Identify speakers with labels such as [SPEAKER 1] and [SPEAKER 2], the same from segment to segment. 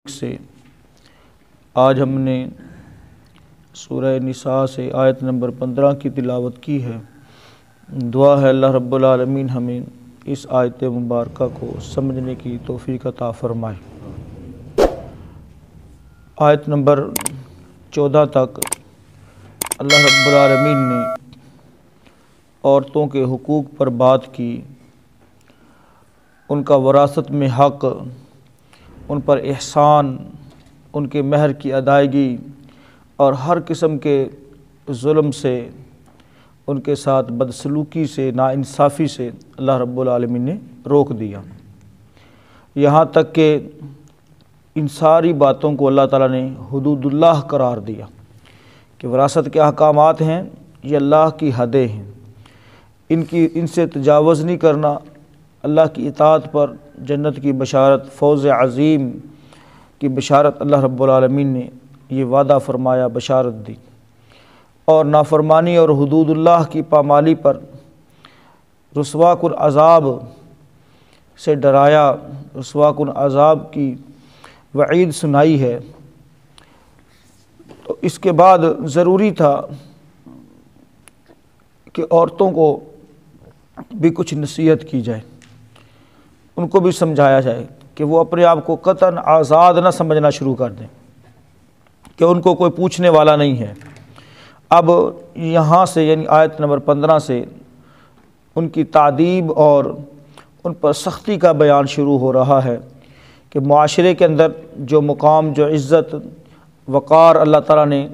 [SPEAKER 1] سے آج ہم نے سورہ نساء سے آیت نمبر 15 کی تلاوت کی ہے۔ دعا ہے اللہ رب العالمین ہمیں اس آیت مبارکہ کو سمجھنے کی توفیق عطا فرمائے۔ آیت نمبر 14 تک اللہ رب العالمین نے عورتوں کے حقوق پر بات کی، ان کا وراثت میں حق، ان پر احسان، ان کے مہر کی ادائیگی اور ہر قسم کے ظلم سے، ان کے ساتھ بدسلوکی سے، ناانصافی سے اللہ رب العالمین نے روک دیا۔ یہاں تک کہ ان ساری باتوں کو اللہ تعالیٰ نے حدود اللہ قرار دیا کہ وراثت کے احکامات ہیں، یہ اللہ کی حدیں ہیں، ان سے تجاوز نہیں کرنا۔ اللہ کی اطاعت پر جنت کی بشارت، فوز عظیم کی بشارت اللہ رب العالمین نے یہ وعدہ فرمایا، بشارت دی، اور نافرمانی اور حدود اللہ کی پامالی پر رسوا کن عذاب سے ڈرایا، رسوا کن عذاب کی وعید سنائی ہے۔ تو اس کے بعد ضروری تھا کہ عورتوں کو بھی کچھ نصیحت کی جائے، ان کو بھی سمجھایا جائے کہ وہ اپنے آپ کو قطعاً آزاد نہ سمجھنا شروع کر دیں کہ ان کو کوئی پوچھنے والا نہیں ہے۔ اب یہاں سے یعنی آیت نمبر 15 سے ان کی تعذیب اور ان پر سختی کا بیان شروع ہو رہا ہے کہ معاشرے کے اندر جو مقام، جو عزت، وقار اللہ تعالیٰ نے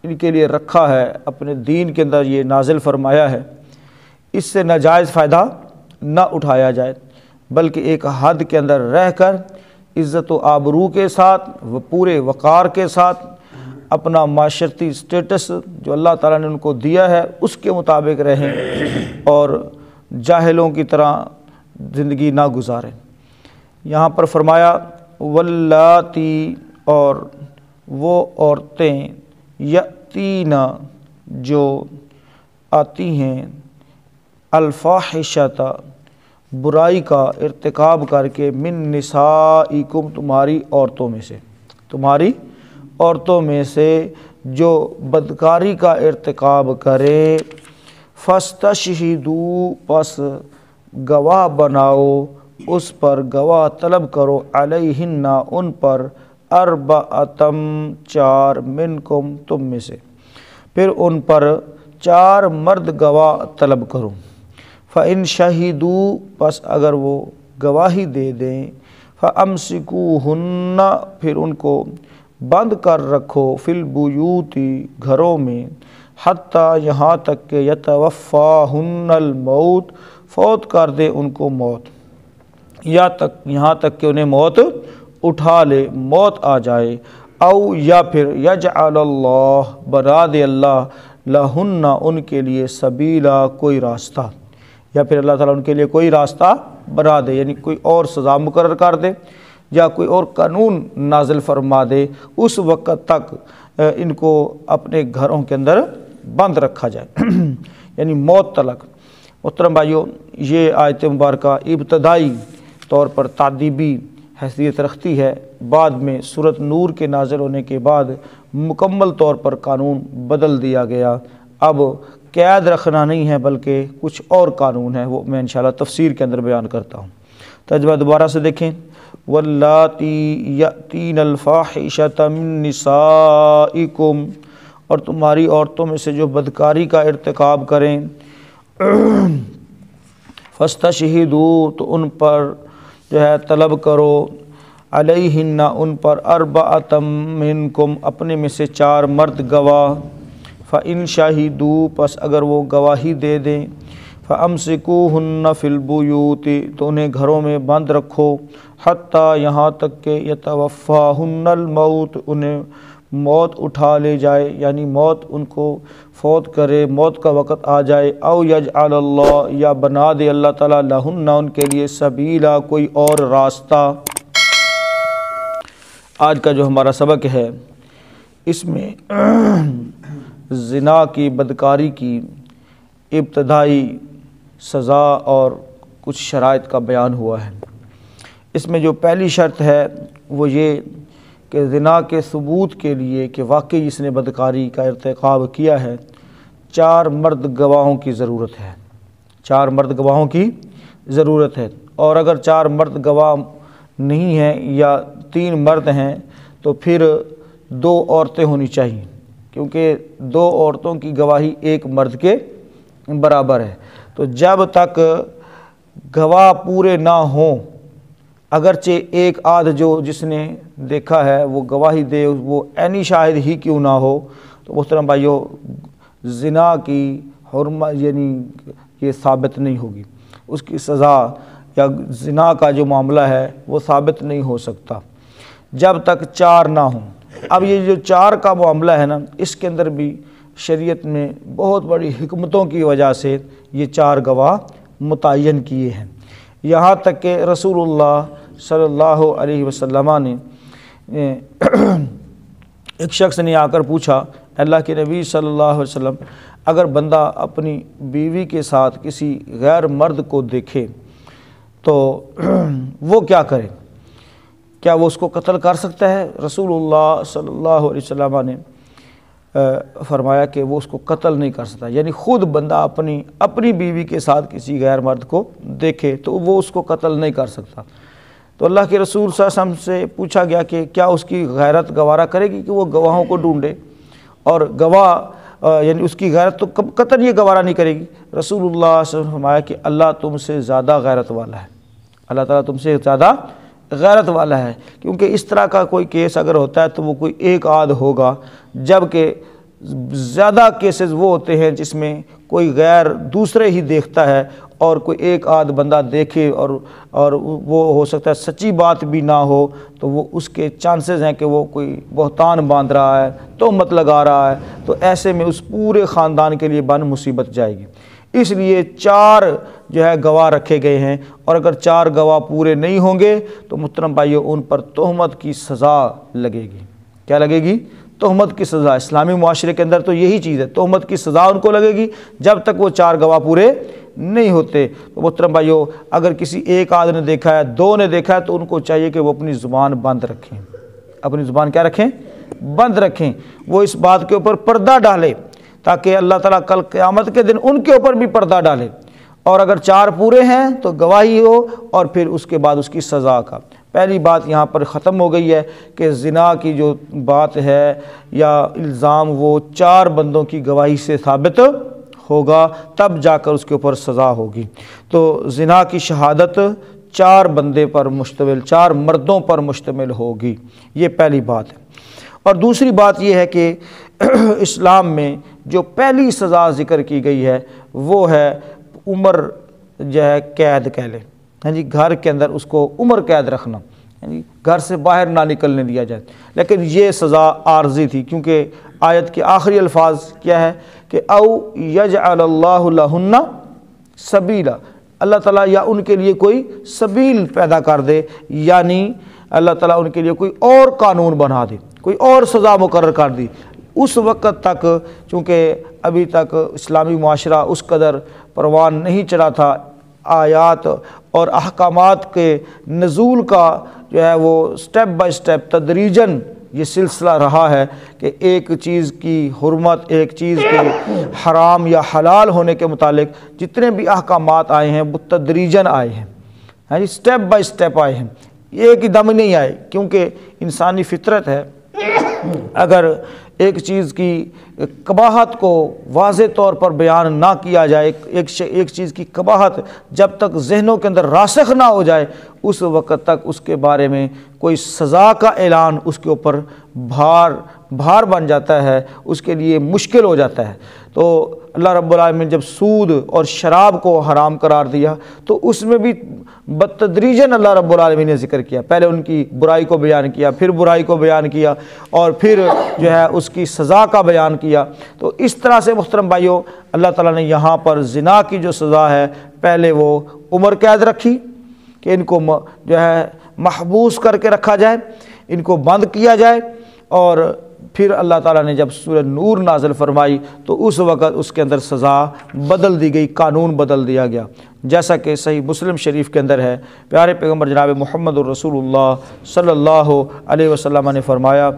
[SPEAKER 1] ان کے لیے رکھا ہے، اپنے دین کے اندر یہ نازل فرمایا ہے، اس سے ناجائز فائدہ نہ اٹھایا جائے، بلکہ ایک حد کے اندر رہ کر عزت و آبرو کے ساتھ، وہ پورے وقار کے ساتھ اپنا معاشرتی سٹیٹس جو اللہ تعالیٰ نے ان کو دیا ہے اس کے مطابق رہیں اور جاہلوں کی طرح زندگی نہ گزاریں۔ یہاں پر فرمایا واللاتی، اور وہ عورتیں، یاتینا جو آتی ہیں، الفاحشۃ برائی کا ارتکاب کر کے، من نسائکم تمہاری عورتوں میں سے، تمہاری عورتوں میں سے جو بدکاری کا ارتکاب کرے، فاستشہدوا، پس گواہ بناؤ، اس پر گواہ طلب کرو، علیہن ان پر، اربعۃ چار، منکم تم میں سے، پھر ان پر 4 مرد گواہ طلب کرو۔ فَإِن شَهِدُوا، پس اگر وہ گواہی دے دیں، فَأَمْسِكُوهُنَّ، پھر ان کو بند کر رکھو، فِي الْبُيُوتِ، گھروں میں، حتیٰ یہاں تک کہ يَتَوَفَّاهُنَّ الْمَوْتُ، فوت کر دے ان کو موت، یہاں تک کہ انہیں موت اٹھا لے، موت آ جائے، او یا پھر يَجْعَلَ اللَّهُ، بنا دے اللہ، لَهُنَّ ان کے لیے، سبیلا، کوئی راستہ، یا پھر اللہ تعالیٰ ان کے لیے کوئی راستہ بنا دے، یعنی کوئی اور سزا مقرر کر دے یا کوئی اور قانون نازل فرما دے، اس وقت تک ان کو اپنے گھروں کے اندر بند رکھا جائے یعنی موت تلک۔ محترم بھائیو، یہ آیت مبارکہ ابتدائی طور پر تعذیبی حیثیت رکھتی ہے، بعد میں سورۃ نور کے نازل ہونے کے بعد مکمل طور پر قانون بدل دیا گیا۔ اب قید رکھنا نہیں ہے بلکہ کچھ اور قانون ہے، وہ میں انشاءاللہ تفسیر کے اندر بیان کرتا ہوں۔ ترجمہ دوبارہ سے دیکھیں، واللاتی یاتین الفاحشۃ من نسائکم، اور تمہاری عورتوں میں سے جو بدکاری کا ارتکاب کریں، فاستشہدوا، تو ان پر جو ہے طلب کرو، علیہن ان پر، اربعۃ منکم، اپنے میں سے 4 مرد گواہ، فَإِن شَهِدُوا، پس اگر وہ گواہی دے دیں، فَأَمْسِكُوهُنَّ فِي الْبُيُوتِ، تو انہیں گھروں میں بند رکھو، حتیٰ یہاں تک کہ يَتَوَفَّاهُنَّ الْمَوْتُ، انہیں موت اٹھا لے جائے، یعنی موت ان کو فوت کرے، موت کا وقت آ جائے، او يَجْعَلَ اللَّهُ، یا بنا دے اللہ تعالیٰ، لَهُنَّ ان کے لیے، سبیلا، کوئی اور راستہ۔ آج کا جو ہمارا سبق ہے اس میں زنا کی، بدکاری کی ابتدائی سزا اور کچھ شرائط کا بیان ہوا ہے۔ اس میں جو پہلی شرط ہے وہ یہ کہ زنا کے ثبوت کے لیے کہ واقعی اس نے بدکاری کا ارتکاب کیا ہے 4 مرد گواہوں کی ضرورت ہے، 4 مرد گواہوں کی ضرورت ہے، اور اگر 4 مرد گواہ نہیں ہیں یا 3 مرد ہیں تو پھر 2 عورتیں ہونی چاہیے، کیونکہ 2 عورتوں کی گواہی 1 مرد کے برابر ہے۔ تو جب تک گواہ پورے نہ ہوں، اگرچہ ایک آدھ جس نے دیکھا ہے وہ گواہی دے، وہ عینی شاہد ہی کیوں نہ ہو، تو محترم بھائیو زنا کی حرمت یعنی یہ ثابت نہیں ہوگی، اس کی سزا یا زنا کا جو معاملہ ہے وہ ثابت نہیں ہو سکتا جب تک 4 نہ ہوں۔ اب یہ جو 4 کا معاملہ ہے نا، اس کے اندر بھی شریعت میں بہت بڑی حکمتوں کی وجہ سے یہ 4 گواہ متعین کیے ہیں، یہاں تک کہ رسول اللہ صلی اللہ علیہ وسلم نے ایک شخص نے آ کر پوچھا، اللہ کے نبی صلی اللہ علیہ وسلم، اگر بندہ اپنی بیوی کے ساتھ کسی غیر مرد کو دیکھے تو وہ کیا کرے؟ کیا وہ اس کو قتل کر سکتا ہے؟ رسول اللہ صلی اللہ علیہ وسلم نے فرمایا کہ وہ اس کو قتل نہیں کر سکتا، یعنی خود بندہ اپنی بیوی کے ساتھ کسی غیر مرد کو دیکھے تو وہ اس کو قتل نہیں کر سکتا۔ تو اللہ کے رسول صلی اللہ علیہ وسلم سے پوچھا گیا کہ کیا اس کی غیرت گوارا کرے گی کہ وہ گواہوں کو ڈھونڈے، اور گواہ یعنی اس کی غیرت تو قطعاً یہ گوارا نہیں کرے گی۔ رسول اللہ صلی اللہ علیہ وسلم نے فرمایا کہ اللہ تم سے زیادہ غیرت والا ہے، اللہ تعالیٰ تم سے زیادہ غیرت والا ہے، کیونکہ اس طرح کا کوئی کیس اگر ہوتا ہے تو وہ کوئی ایک آدھ ہوگا، جبکہ زیادہ کیسز وہ ہوتے ہیں جس میں کوئی غیر دوسرے ہی دیکھتا ہے اور کوئی ایک آدھ بندہ دیکھے اور وہ ہو سکتا ہے سچی بات بھی نہ ہو، تو وہ اس کے چانسز ہیں کہ وہ کوئی بہتان باندھ رہا ہے، تہمت لگا رہا ہے، تو ایسے میں اس پورے خاندان کے لیے مصیبت جائے گی۔ اس لیے 4 جو ہے گواہ رکھے گئے ہیں، اور اگر 4 گواہ پورے نہیں ہوں گے تو محترم بھائیو ان پر تہمت کی سزا لگے گی۔ کیا لگے گی؟ تہمت کی سزا۔ اسلامی معاشرے کے اندر تو یہی چیز ہے، تہمت کی سزا ان کو لگے گی جب تک وہ 4 گواہ پورے نہیں ہوتے۔ تو محترم بھائیو اگر کسی ایک آدھ نے دیکھا ہے، 2 نے دیکھا ہے، تو ان کو چاہیے کہ وہ اپنی زبان بند رکھیں، اپنی زبان کیا رکھیں؟ بند رکھیں، وہ اس بات کے اوپر پردہ ڈالے تاکہ اللہ تعالیٰ کل قیامت کے دن ان کے اوپر بھی پردہ ڈالے۔ اور اگر 4 پورے ہیں تو گواہی ہو، اور پھر اس کے بعد اس کی سزا کا۔ پہلی بات یہاں پر ختم ہو گئی ہے کہ زنا کی جو بات ہے یا الزام وہ 4 بندوں کی گواہی سے ثابت ہوگا، تب جا کر اس کے اوپر سزا ہوگی۔ تو زنا کی شہادت 4 بندے پر مشتمل، 4 مردوں پر مشتمل ہوگی، یہ پہلی بات ہے۔ اور دوسری بات یہ ہے کہ اسلام میں جو پہلی سزا ذکر کی گئی ہے وہ ہے عمر جو ہے قید کہہ لیں، ہاں جی، گھر کے اندر اس کو عمر قید رکھنا، ہاں جی، گھر سے باہر نہ نکلنے دیا جائے۔ لیکن یہ سزا عارضی تھی، کیونکہ آیت کے آخری الفاظ کیا ہے کہ او یجعل اللہ لہن سبیلا، اللہ تعالیٰ یا ان کے لیے کوئی سبیل پیدا کر دے، یعنی اللہ تعالیٰ ان کے لیے کوئی اور قانون بنا دے، کوئی اور سزا مقرر کر دی۔ اس وقت تک چونکہ ابھی تک اسلامی معاشرہ اس قدر پروان نہیں چڑھا تھا، آیات اور احکامات کے نزول کا جو ہے وہ سٹیپ بائی سٹیپ تدریجاً یہ سلسلہ رہا ہے کہ ایک چیز کی حرمت، ایک چیز کے حرام یا حلال ہونے کے متعلق جتنے بھی احکامات آئے ہیں وہ تدریجاً آئے ہیں، ہاں جی، سٹیپ بائی سٹیپ آئے ہیں، ایک ہی دم نہیں آئے، کیونکہ انسانی فطرت ہے اگر ایک چیز کی قباحت کو واضح طور پر بیان نہ کیا جائے، ایک چیز کی قباحت جب تک ذہنوں کے اندر راسخ نہ ہو جائے اس وقت تک اس کے بارے میں کوئی سزا کا اعلان اس کے اوپر بھار بن جاتا ہے، اس کے لیے مشکل ہو جاتا ہے۔ تو اللہ رب العالمین جب سود اور شراب کو حرام قرار دیا تو اس میں بھی بتدریجاً اللہ رب العالمین نے ذکر کیا، پہلے ان کی برائی کو بیان کیا، پھر برائی کو بیان کیا، اور پھر جو ہے اس کی سزا کا بیان کیا۔ تو اس طرح سے محترم بھائیوں اللہ تعالیٰ نے یہاں پر زنا کی جو سزا ہے پہلے وہ عمر قید رکھی کہ ان کو جو ہے محبوس کر کے رکھا جائے، ان کو بند کیا جائے، اور پھر اللہ تعالیٰ نے جب سورہ نور نازل فرمائی تو اس وقت اس کے اندر سزا بدل دی گئی، قانون بدل دیا گیا، جیسا کہ صحیح مسلم شریف کے اندر ہے۔ پیارے پیغمبر جناب محمد الرسول اللہ صلی اللہ علیہ وسلم نے فرمایا،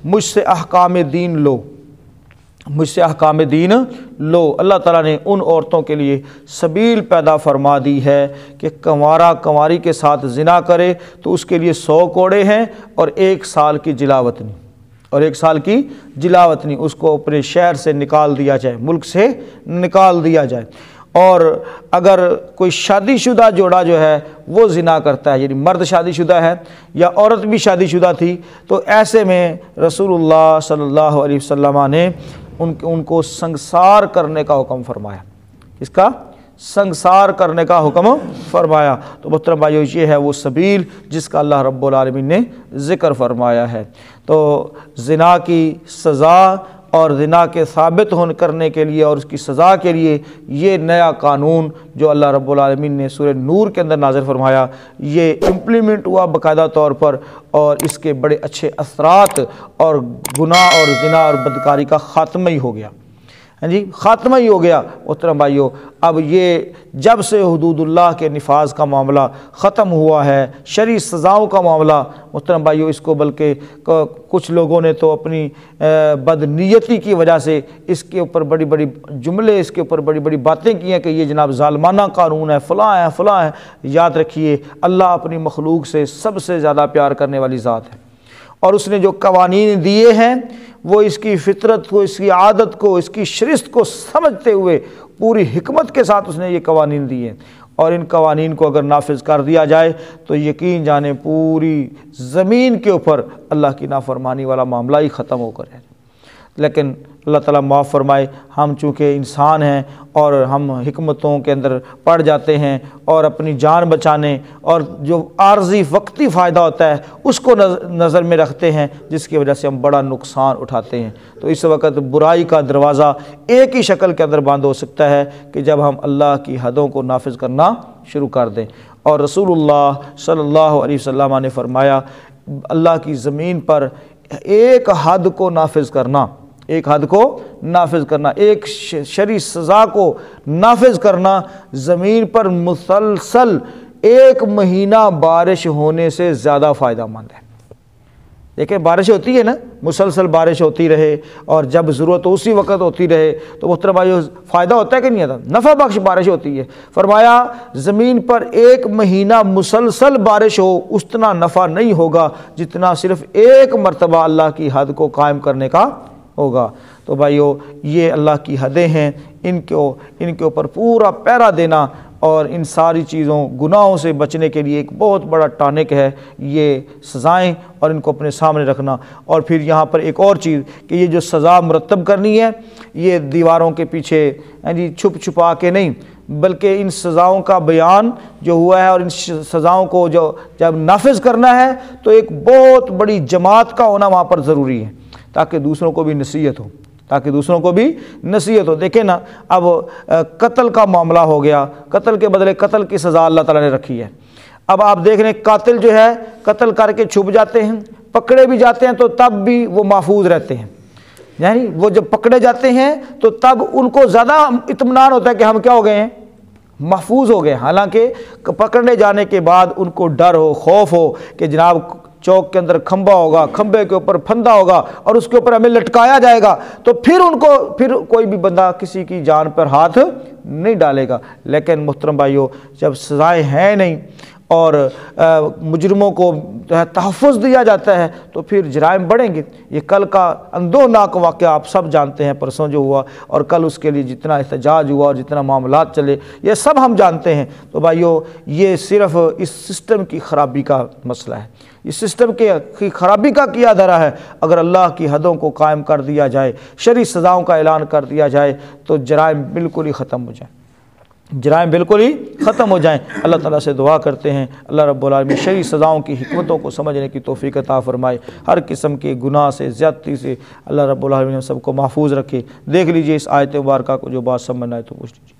[SPEAKER 1] مجھ سے احکام دین لو، مجھ سے احکام دین لو۔ اللہ تعالیٰ نے ان عورتوں کے لیے سبیل پیدا فرما دی ہے کہ کنوارا کنواری کے ساتھ زنا کرے تو اس کے لیے 100 کوڑے ہیں اور 1 سال کی جلاوطنی، اور 1 سال کی جلاوطنی، اس کو اپنے شہر سے نکال دیا جائے، ملک سے نکال دیا جائے۔ اور اگر کوئی شادی شدہ جوڑا جو ہے وہ زنا کرتا ہے، یعنی مرد شادی شدہ ہے یا عورت بھی شادی شدہ تھی، تو ایسے میں رسول اللہ صلی اللہ علیہ وسلم نے ان کو سنگسار کرنے کا حکم فرمایا۔ اس کا سنگسار کرنے کا حکم فرمایا۔ تو محترم بھائیو، یہ ہے وہ سبیل جس کا اللہ رب العالمین نے ذکر فرمایا ہے۔ تو زنا کی سزا اور زنا کے ثابت ہونے کرنے کے لیے اور اس کی سزا کے لیے یہ نیا قانون جو اللہ رب العالمین نے سورہ نور کے اندر نازل فرمایا، یہ امپلیمنٹ ہوا باقاعدہ طور پر، اور اس کے بڑے اچھے اثرات اور گناہ اور زنا اور بدکاری کا خاتمہ ہی ہو گیا، ہاں جی، خاتمہ ہی ہو گیا۔ محترم بھائیو، اب یہ جب سے حدود اللہ کے نفاذ کا معاملہ ختم ہوا ہے، شرعی سزاؤں کا معاملہ، محترم بھائیو، اس کو بلکہ کچھ لوگوں نے تو اپنی بدنیتی کی وجہ سے اس کے اوپر بڑی بڑی جملے، اس کے اوپر بڑی بڑی باتیں کی ہیں کہ یہ جناب ظالمانہ قانون ہے، فلاں ہے فلاں ہے۔ یاد رکھیے، اللہ اپنی مخلوق سے سب سے زیادہ پیار کرنے والی ذات ہے، اور اس نے جو قوانین دیے ہیں وہ اس کی فطرت کو، اس کی عادت کو، اس کی شرست کو سمجھتے ہوئے پوری حکمت کے ساتھ اس نے یہ قوانین دیے ہیں، اور ان قوانین کو اگر نافذ کر دیا جائے تو یقین جانیں پوری زمین کے اوپر اللہ کی نافرمانی والا معاملہ ہی ختم ہو کر ہے۔ لیکن اللہ تعالیٰ معاف فرمائے، ہم چونکہ انسان ہیں اور ہم حکمتوں کے اندر پڑ جاتے ہیں، اور اپنی جان بچانے اور جو عارضی وقتی فائدہ ہوتا ہے اس کو نظر میں رکھتے ہیں، جس کی وجہ سے ہم بڑا نقصان اٹھاتے ہیں۔ تو اس وقت برائی کا دروازہ ایک ہی شکل کے اندر بند ہو سکتا ہے کہ جب ہم اللہ کی حدوں کو نافذ کرنا شروع کر دیں۔ اور رسول اللہ صلی اللہ علیہ وسلم نے فرمایا، اللہ کی زمین پر ایک حد کو نافذ کرنا، ایک حد کو نافذ کرنا، ایک شرعی سزا کو نافذ کرنا، زمین پر مسلسل 1 مہینہ بارش ہونے سے زیادہ فائدہ مند ہے۔ دیکھیں، بارش ہوتی ہے نا، مسلسل بارش ہوتی رہے اور جب ضرورت ہو اسی وقت ہوتی رہے تو محترم بھائیو فائدہ ہوتا ہے کہ نہیں ہوتا؟ نفع بخش بارش ہوتی ہے۔ فرمایا زمین پر 1 مہینہ مسلسل بارش ہو اتنا نفع نہیں ہوگا جتنا صرف 1 مرتبہ اللہ کی حد کو قائم کرنے کا ہوگا۔ تو بھائیو، یہ اللہ کی حدیں ہیں، ان کے اوپر پورا پہرا دینا اور ان ساری چیزوں گناہوں سے بچنے کے لیے ایک بہت بڑا ٹانک ہے یہ سزائیں، اور ان کو اپنے سامنے رکھنا۔ اور پھر یہاں پر ایک اور چیز کہ یہ جو سزا مرتب کرنی ہے، یہ دیواروں کے پیچھے چھپ چھپا کے نہیں، بلکہ ان سزاؤں کا بیان جو ہوا ہے اور ان سزاؤں کو جو جب نافذ کرنا ہے تو ایک بہت بڑی جماعت کا ہونا وہاں پر ضروری ہے، تاکہ دوسروں کو بھی نصیحت ہو، تاکہ دوسروں کو بھی نصیحت ہو۔ دیکھیں نا، اب قتل کا معاملہ ہو گیا، قتل کے بدلے قتل کی سزا اللہ تعالیٰ نے رکھی ہے۔ اب آپ دیکھ رہے ہیں قاتل جو ہے قتل کر کے چھپ جاتے ہیں، پکڑے بھی جاتے ہیں تو تب بھی وہ محفوظ رہتے ہیں، یعنی وہ جب پکڑے جاتے ہیں تو تب ان کو زیادہ اطمینان ہوتا ہے کہ ہم کیا ہو گئے ہیں، محفوظ ہو گئے، حالانکہ پکڑنے جانے کے بعد ان کو ڈر ہو، خوف ہو کہ جناب چوک کے اندر کھمبا ہوگا، کھمبے کے اوپر پھندا ہوگا اور اس کے اوپر ہمیں لٹکایا جائے گا، تو پھر کوئی بھی بندہ کسی کی جان پر ہاتھ نہیں ڈالے گا۔ لیکن محترم بھائیو، جب سزائیں ہیں نہیں اور مجرموں کو تحفظ دیا جاتا ہے تو پھر جرائم بڑھیں گے۔ یہ کل کا اندوہناک واقعہ آپ سب جانتے ہیں، پرسوں جو ہوا، اور کل اس کے لیے جتنا احتجاج ہوا اور جتنا معاملات چلے، یہ سب ہم جانتے ہیں۔ تو بھائیو، یہ صرف اس سسٹم کی خرابی کا مسئلہ ہے، اس سسٹم کی خرابی کا کیا دھرا ہے۔ اگر اللہ کی حدوں کو قائم کر دیا جائے، شرعی سزاؤں کا اعلان کر دیا جائے تو جرائم بالکل ہی ختم ہو جائیں، جرائم بالکل ہی ختم ہو جائیں۔ اللہ تعالیٰ سے دعا کرتے ہیں اللہ رب العالمین شرعی سزاؤں کی حکمتوں کو سمجھنے کی توفیق عطا فرمائے، ہر قسم کے گناہ سے، زیادتی سے اللہ رب العالمین سب کو محفوظ رکھے۔ دیکھ لیجئے اس آیت مبارکہ کو، جو بات سمجھنا ہے تو پوچھ لیجیے۔